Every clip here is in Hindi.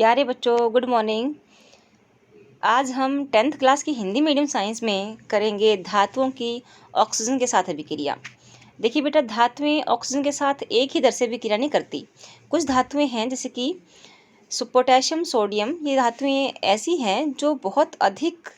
प्यारे बच्चों, गुड मॉर्निंग। आज हम 10th क्लास की हिंदी मीडियम साइंस में करेंगे धातुओं की ऑक्सीजन के साथ अभिक्रिया। देखिए बेटा, धातुएं ऑक्सीजन के साथ एक ही दर से अभिक्रिया नहीं करती। कुछ धातुएं हैं जैसे कि पोटेशियम, सोडियम, ये धातुएं ऐसी हैं जो बहुत अधिक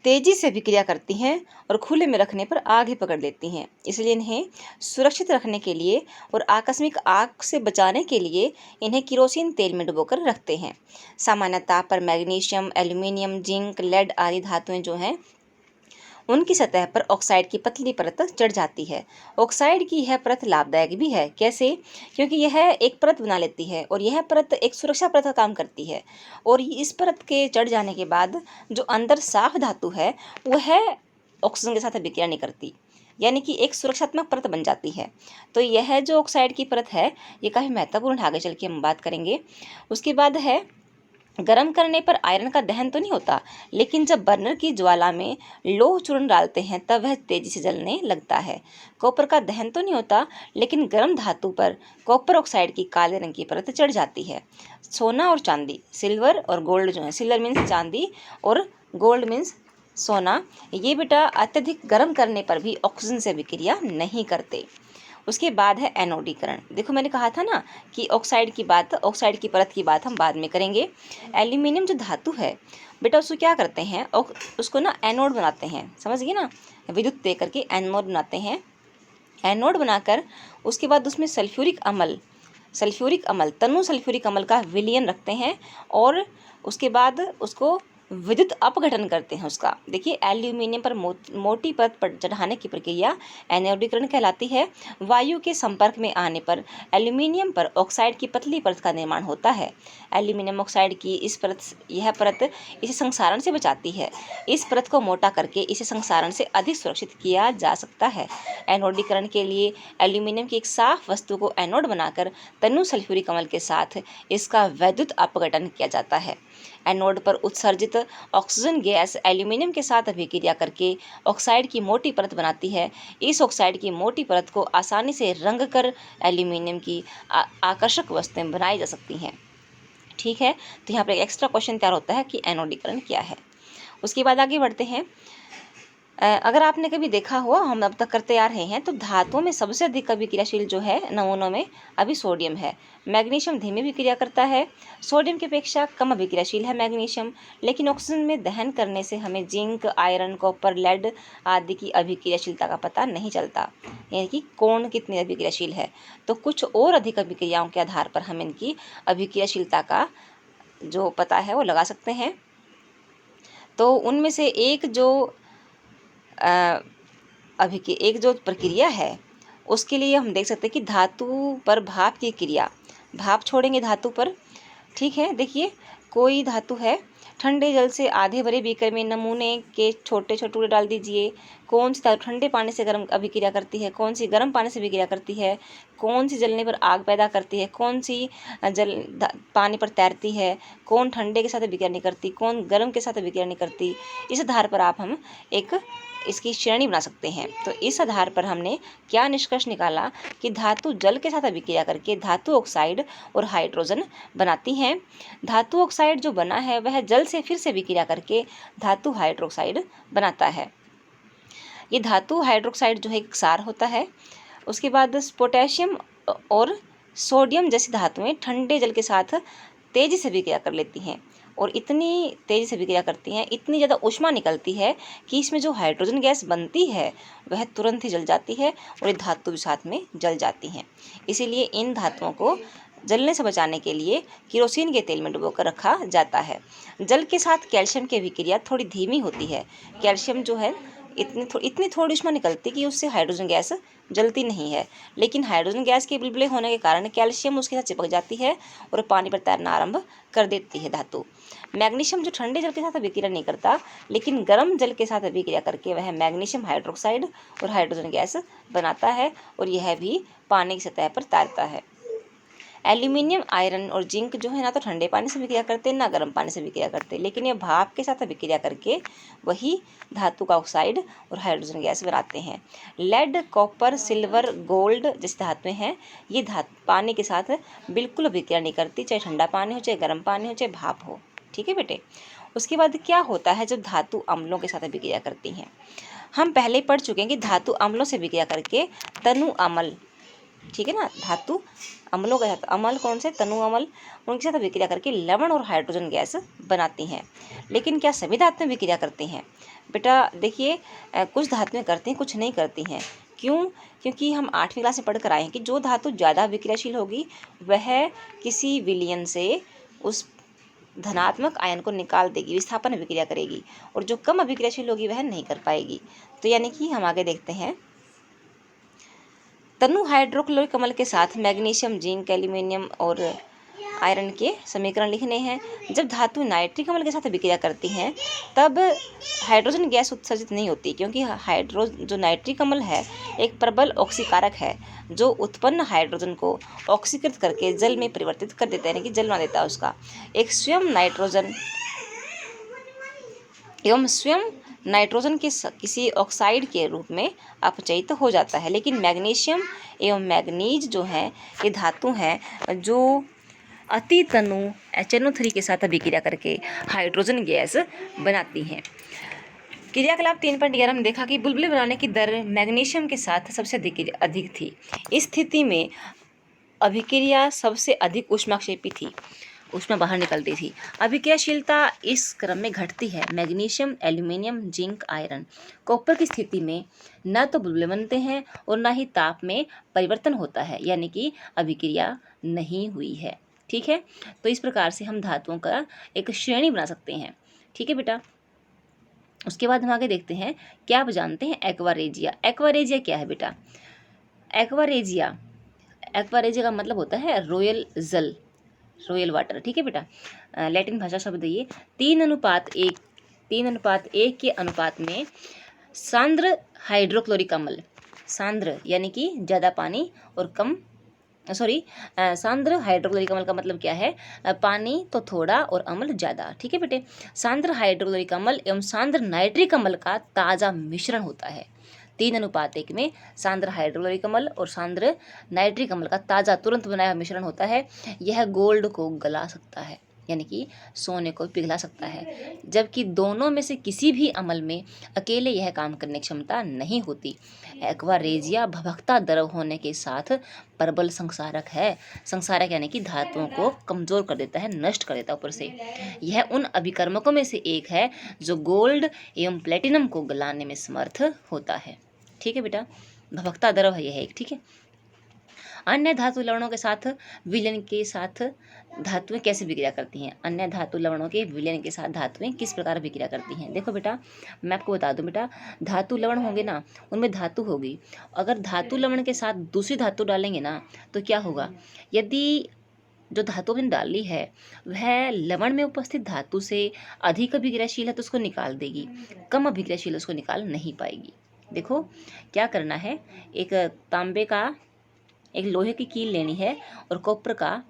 तेजी से अभिक्रिया करती हैं और खुले में रखने पर आग ही पकड़ लेती हैं। इसलिए इन्हें सुरक्षित रखने के लिए और आकस्मिक आग से बचाने के लिए इन्हें केरोसिन तेल में डुबोकर रखते हैं। सामान्य ताप पर मैग्नीशियम, एल्यूमिनियम, जिंक, लेड आदि धातुएं जो हैं उनकी सतह पर ऑक्साइड की पतली परत चढ़ जाती है। ऑक्साइड की यह परत लाभदायक भी है। कैसे? क्योंकि यह एक परत बना लेती है और यह परत एक सुरक्षा परत का काम करती है। और इस परत के चढ़ जाने के बाद जो अंदर साफ धातु है वह ऑक्सीजन के साथ अभिक्रिया नहीं करती, यानी कि एक सुरक्षात्मक परत बन जाती है। तो यह जो ऑक्साइड की परत है ये काफ़ी महत्वपूर्ण है, आगे चल के हम बात करेंगे। उसके बाद है, गर्म करने पर आयरन का दहन तो नहीं होता, लेकिन जब बर्नर की ज्वाला में लोह चूर्ण डालते हैं तब वह तेजी से जलने लगता है। कॉपर का दहन तो नहीं होता, लेकिन गर्म धातु पर कॉपर ऑक्साइड की काले रंग की परत चढ़ जाती है। सोना और चांदी, सिल्वर और गोल्ड जो है, सिल्वर मीन्स चांदी और गोल्ड मीन्स सोना, ये बेटा अत्यधिक गर्म करने पर भी ऑक्सीजन से अभिक्रिया नहीं करते। उसके बाद है एनोडीकरण। देखो, मैंने कहा था ना कि ऑक्साइड की परत की बात हम बाद में करेंगे। एल्यूमिनियम जो धातु है बेटा, उसको क्या करते हैं, उसको ना एनोड बनाते हैं, समझ गए ना, विद्युत दे करके एनोड बनाते हैं। एनोड बनाकर उसके बाद उसमें सल्फ्यूरिक अम्ल तनु सल्फ्यूरिक अम्ल का विलयन रखते हैं और उसके बाद उसको विद्युत अपघटन करते हैं उसका। देखिए, एल्यूमिनियम पर मोटी परत पर चढ़ाने की प्रक्रिया एनोडीकरण कहलाती है। वायु के संपर्क में आने पर एल्यूमिनियम पर ऑक्साइड की पतली परत का निर्माण होता है। एल्यूमिनियम ऑक्साइड की यह परत इसे संक्षारण से बचाती है। इस परत को मोटा करके इसे संक्षारण से अधिक सुरक्षित किया जा सकता है। एनोडीकरण के लिए एल्यूमिनियम की एक साफ वस्तु को एनोड बनाकर तनु सल्फ्यूरिक अम्ल के साथ इसका वैद्युत अपघटन किया जाता है। एनोड पर उत्सर्जित ऑक्सीजन गैस एल्यूमिनियम के साथ अभिक्रिया करके ऑक्साइड की मोटी परत बनाती है। इस ऑक्साइड की मोटी परत को आसानी से रंग कर एल्यूमिनियम की आकर्षक वस्तुएं बनाई जा सकती हैं। ठीक है, तो यहाँ पर एक एक्स्ट्रा क्वेश्चन तैयार होता है कि एनोडीकरण क्या है। उसके बाद आगे बढ़ते हैं। अगर आपने कभी देखा हुआ, हम अब तक करते आ रहे हैं, तो धातुओं में सबसे अधिक अभिक्रियाशील जो है नमूनों में अभी सोडियम है। मैग्नीशियम धीमी अभिक्रिया करता है, सोडियम की अपेक्षा कम अभिक्रियाशील है मैग्नीशियम। लेकिन ऑक्सीजन में दहन करने से हमें जिंक, आयरन, कॉपर, लेड आदि की अभिक्रियाशीलता का पता नहीं चलता, यानी कि कौन कितनी अभिक्रियाशील है। तो कुछ और अधिक अभिक्रियाओं के आधार पर हम इनकी अभिक्रियाशीलता का जो पता है वो लगा सकते हैं। तो उनमें से एक जो प्रक्रिया है उसके लिए हम देख सकते हैं कि धातु पर भाप की क्रिया, भाप छोड़ेंगे धातु पर। ठीक है, देखिए, कोई धातु है, ठंडे जल से आधे भरे बीकर में नमूने के छोटे छोटे टुकड़े डाल दीजिए। कौन सी धातु ठंडे पानी से गर्म अभिक्रिया करती है, कौन सी गर्म पानी से अभिक्रिया करती है, कौन सी जलने पर आग पैदा करती है, कौन सी पानी पर तैरती है, कौन ठंडे के साथ अभिक्रिया नहीं करती, कौन गर्म के साथ अभिक्रिया नहीं करती। इस आधार पर हम एक इसकी श्रेणी बना सकते हैं। तो इस आधार पर हमने क्या निष्कर्ष निकाला कि धातु जल के साथ अभिक्रिया करके धातु ऑक्साइड और हाइड्रोजन बनाती हैं। धातु ऑक्साइड जो बना है वह जल से फिर से अभिक्रिया करके धातु हाइड्रोक्साइड बनाता है। ये धातु हाइड्रोक्साइड जो है एक क्षार होता है। उसके बाद पोटेशियम और सोडियम जैसी धातुएं ठंडे जल के साथ तेजी से अभिक्रिया कर लेती हैं और इतनी तेज़ी से अभिक्रिया करती हैं, इतनी ज़्यादा ऊष्मा निकलती है कि इसमें जो हाइड्रोजन गैस बनती है वह तुरंत ही जल जाती है और ये धातु भी साथ में जल जाती हैं। इसीलिए इन धातुओं को जलने से बचाने के लिए केरोसिन के तेल में डुबोकर रखा जाता है। जल के साथ कैल्शियम की अभिक्रिया थोड़ी धीमी होती है। कैल्शियम जो है इतनी थोड़ी ऊष्मा निकलती कि उससे हाइड्रोजन गैस जलती नहीं है, लेकिन हाइड्रोजन गैस के बुलबुले होने के कारण कैल्शियम उसके साथ चिपक जाती है और पानी पर तैरना आरंभ कर देती है धातु। मैग्नीशियम जो ठंडे जल के साथ अभिक्रिया नहीं करता, लेकिन गर्म जल के साथ अभिक्रिया करके वह मैग्नीशियम हाइड्रोक्साइड और हाइड्रोजन गैस बनाता है और यह भी पानी की सतह पर तैरता है। एल्यूमिनियम, आयरन और जिंक जो है ना तो ठंडे पानी से विक्रिया करते हैं ना गर्म पानी से विक्रिया करते हैं, लेकिन ये भाप के साथ विक्रिया करके वही धातु का ऑक्साइड और हाइड्रोजन गैस बनाते हैं। लेड, कॉपर, सिल्वर, गोल्ड जैसे धातुएं हैं, ये पानी के साथ बिल्कुल विक्रिया नहीं करती, चाहे ठंडा पानी हो, चाहे गर्म पानी हो, चाहे भाप हो। ठीक है बेटे। उसके बाद क्या होता है जब धातु अम्लों के साथ विक्रिया करती हैं। हम पहले पढ़ चुके हैं कि धातु अम्लों से विक्रिया करके तनु अम्ल, ठीक है ना, धातु अम्लों के साथ, अम्ल कौन से, तनु अम्ल, उनके साथ विक्रिया करके लवण और हाइड्रोजन गैस बनाती हैं। लेकिन क्या सभी धातुएं विक्रिया करती हैं? बेटा देखिए, कुछ धातुएं करती हैं, कुछ नहीं करती हैं। क्यों? क्योंकि हम 8वीं क्लास में पढ़ कर आए हैं कि जो धातु ज़्यादा विक्रियाशील होगी वह किसी विलयन से उस धनात्मक आयन को निकाल देगी, विस्थापन विक्रिया करेगी, और जो कम अभिक्रियाशील होगी वह नहीं कर पाएगी। तो यानी कि हम आगे देखते हैं, तनु हाइड्रोक्लोरिक अम्ल के साथ मैग्नीशियम, जिंक, एल्यूमिनियम और आयरन के समीकरण लिखने हैं। जब धातु नाइट्रिक अम्ल के साथ विक्रिया करती हैं तब हाइड्रोजन गैस उत्सर्जित नहीं होती, क्योंकि जो नाइट्रिक अम्ल है एक प्रबल ऑक्सीकारक है जो उत्पन्न हाइड्रोजन को ऑक्सीकृत करके जल में परिवर्तित कर देता है, यानी कि जल बना देता है उसका। एक स्वयं नाइट्रोजन के किसी ऑक्साइड के रूप में अपचयित हो जाता है। लेकिन मैग्नीशियम एवं मैग्नीज जो हैं ये धातु हैं जो अति तनु HNO3 के साथ अभिक्रिया करके हाइड्रोजन गैस बनाती हैं। क्रियाकलाप 3.11 में देखा कि बुलबुले बनाने की दर मैग्नीशियम के साथ सबसे अधिक थी। इस स्थिति में अभिक्रिया सबसे अधिक ऊष्माक्षेपी थी, ऊष्मा बाहर निकलती थी। अभिक्रियाशीलता इस क्रम में घटती है। Magnesium, aluminium, zinc, iron, copper की स्थिति में न तो बुलबुले बनते हैं और न ही ताप में परिवर्तन होता है, यानी कि अभिक्रिया नहीं हुई है। ठीक है, तो इस प्रकार से हम धातुओं का एक श्रेणी बना सकते हैं। ठीक है बेटा। उसके बाद हम आगे देखते हैं, क्या आप जानते हैं एक्वारेजिया? एक्वारेजिया क्या है बेटा? एक्वारेजिया का मतलब होता है रॉयल जल, रॉयल वाटर। ठीक है बेटा। लैटिन भाषा शब्द ये 3:1 के अनुपात में सांद्र हाइड्रोक्लोरिक अम्ल, सांद्र यानी कि ज़्यादा पानी और कम, सांद्र हाइड्रोक्लोरिक अम्ल का मतलब क्या है? पानी तो थोड़ा और अम्ल ज़्यादा। ठीक है बेटे। सांद्र हाइड्रोक्लोरिक अम्ल एवं सांद्र नाइट्रिक अम्ल का ताज़ा मिश्रण होता है। 3:1 में सांद्र हाइड्रोक्लोरिक अम्ल और सांद्र नाइट्रिक अम्ल का ताज़ा तुरंत बनाया मिश्रण होता है। यह गोल्ड को गला सकता है, यानी कि सोने को पिघला सकता है, जबकि दोनों में से किसी भी अम्ल में अकेले यह काम करने की क्षमता नहीं होती। एक्वारेजिया भभकता द्रव होने के साथ प्रबल संक्षारक है। संक्षारक यानी कि धातुओं को कमज़ोर कर देता है, नष्ट कर देता है ऊपर से। यह उन अभिकर्मकों में से एक है जो गोल्ड एवं प्लेटिनम को गलाने में समर्थ होता है। ठीक है बेटा, भभकता द्रव है यह एक। ठीक है। अन्य धातु लवणों के साथ विलयन के साथ धातुएं कैसे विक्रिया करती हैं? अन्य धातु लवणों के विलयन के साथ धातुएं किस प्रकार विक्रिया करती हैं? देखो बेटा, मैं आपको बता दूं बेटा, धातु लवण होंगे ना, उनमें धातु होगी। अगर धातु लवण के साथ दूसरी धातु डालेंगे ना तो क्या होगा? यदि जो धातु हमने डाली है वह लवण में उपस्थित धातु से अधिक अभिक्रियाशील है तो उसको निकाल देगी, कम अभिक्रियाशील उसको निकाल नहीं पाएगी। देखो क्या करना है, एक लोहे की कील लेनी है और कॉपर का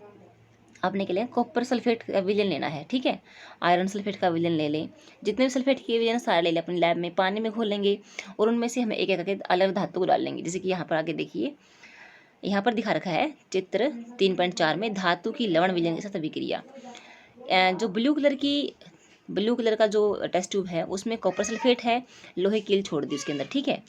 अपने के लिए कॉपर सल्फेट का विलयन लेना है। ठीक है। आयरन सल्फेट का विलयन ले लें, जितने भी सल्फेट के विलयन सारे ले लें, अपने लैब में पानी में घोल लेंगे और उनमें से हमें एक एक करके अलग धातु को डाल लेंगे। जैसे कि यहाँ पर आगे देखिए, यहाँ पर दिखा रखा है चित्र 3.4 में धातु की लवण विलयन के साथ अभिक्रिया। जो ब्लू कलर का जो टेस्ट ट्यूब है उसमें कॉपर सल्फेट है, लोहे कील छोड़ दी उसके अंदर। ठीक है।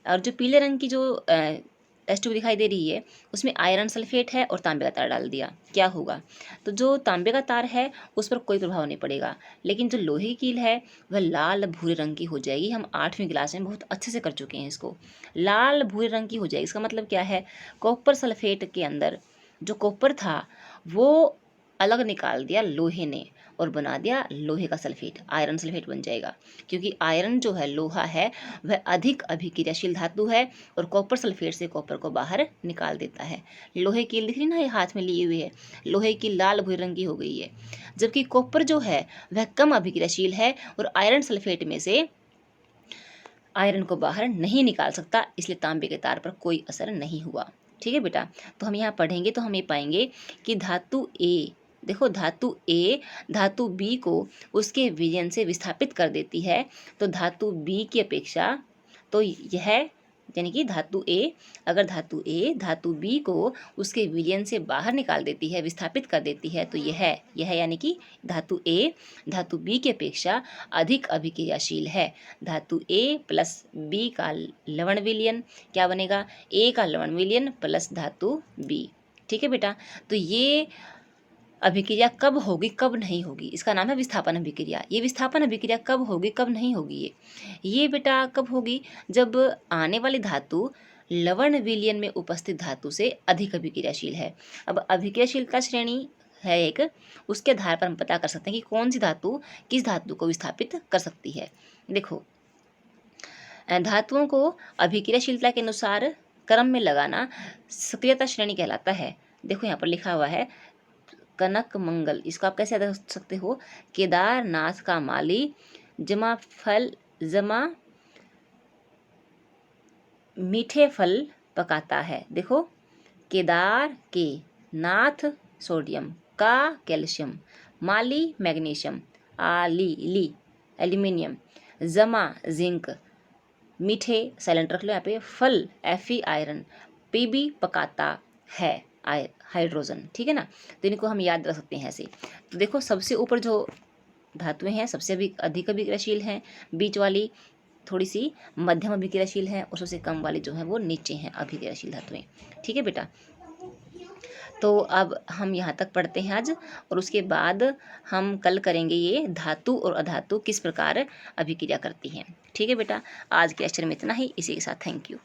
और जो पीले रंग की जो टेस्ट ट्यूब दिखाई दे रही है उसमें आयरन सल्फेट है और तांबे का तार डाल दिया। क्या होगा? तो जो तांबे का तार है उस पर कोई प्रभाव नहीं पड़ेगा, लेकिन जो लोहे की कील है वह लाल भूरे रंग की हो जाएगी। हम 8वीं क्लास में बहुत अच्छे से कर चुके हैं इसको। लाल भूरे रंग की हो जाएगी, इसका मतलब क्या है? कॉपर सल्फेट के अंदर जो कॉपर था वो अलग निकाल दिया लोहे ने और बना दिया लोहे का सल्फेट, आयरन सल्फेट बन जाएगा। क्योंकि आयरन जो है, लोहा है, वह अधिक अभिक्रियाशील धातु है और कॉपर सल्फेट से कॉपर को बाहर निकाल देता है। लोहे की दिख रही ना, ये हाथ में लिए हुए है, लोहे की लाल भूरे रंग की हो गई है, जबकि कॉपर जो है वह कम अभिक्रियाशील है और आयरन सल्फेट में से आयरन को बाहर नहीं निकाल सकता, इसलिए तांबे के तार पर कोई असर नहीं हुआ। ठीक है बेटा। तो हम यहाँ पढ़ेंगे तो हम ये पाएंगे कि धातु ए, देखो धातु ए धातु बी को उसके विलयन से विस्थापित कर देती है। तो धातु बी की अपेक्षा, तो यह यानी कि धातु ए, अगर धातु ए धातु बी को उसके विलयन से बाहर निकाल देती है, विस्थापित कर देती है, तो यह यानी कि धातु ए धातु बी की अपेक्षा अधिक अभिक्रियाशील है। धातु ए प्लस बी का लवण विलयन क्या बनेगा, ए का लवण विलयन प्लस धातु बी। ठीक है बेटा। तो ये अभिक्रिया कब होगी कब नहीं होगी, इसका नाम है विस्थापन अभिक्रिया। ये विस्थापन अभिक्रिया कब होगी कब नहीं होगी, ये बेटा कब होगी, जब आने वाली धातु लवण विलयन में उपस्थित धातु से अधिक अभिक्रियाशील है। अब अभिक्रियाशीलता श्रेणी है एक, उसके आधार पर हम पता कर सकते हैं कि कौन सी धातु किस धातु को विस्थापित कर सकती है। देखो, धातुओं को अभिक्रियाशीलता के अनुसार क्रम में लगाना सक्रियता श्रेणी कहलाता है। देखो यहाँ पर लिखा हुआ है कनक मंगल, इसको आप कैसे याद रख सकते हो, केदारनाथ का माली जमा मीठे फल पकाता है। देखो, केदार के नाथ सोडियम, का कैल्शियम, माली मैग्नीशियम, ली एल्यूमिनियम, जमा जिंक, मीठे साइलेंट रख लो यहाँ पे, फल Fe आयरन, पीबी पकाता है हाइड्रोजन। ठीक है ना। तो इनको हम याद रख सकते हैं ऐसे। तो देखो, सबसे ऊपर जो धातुएं हैं सबसे अधिक अभिक्रियाशील हैं, बीच वाली थोड़ी सी मध्यम अभिक्रियाशील है, और सबसे कम वाली जो है वो नीचे हैं अभिक्रियाशील धातुएं। ठीक है बेटा। तो अब हम यहाँ तक पढ़ते हैं आज, और उसके बाद हम कल करेंगे ये धातु और अधातु किस प्रकार अभिक्रिया करती हैं। ठीक है बेटा। आज के लेक्चर में इतना ही, इसी के साथ थैंक यू।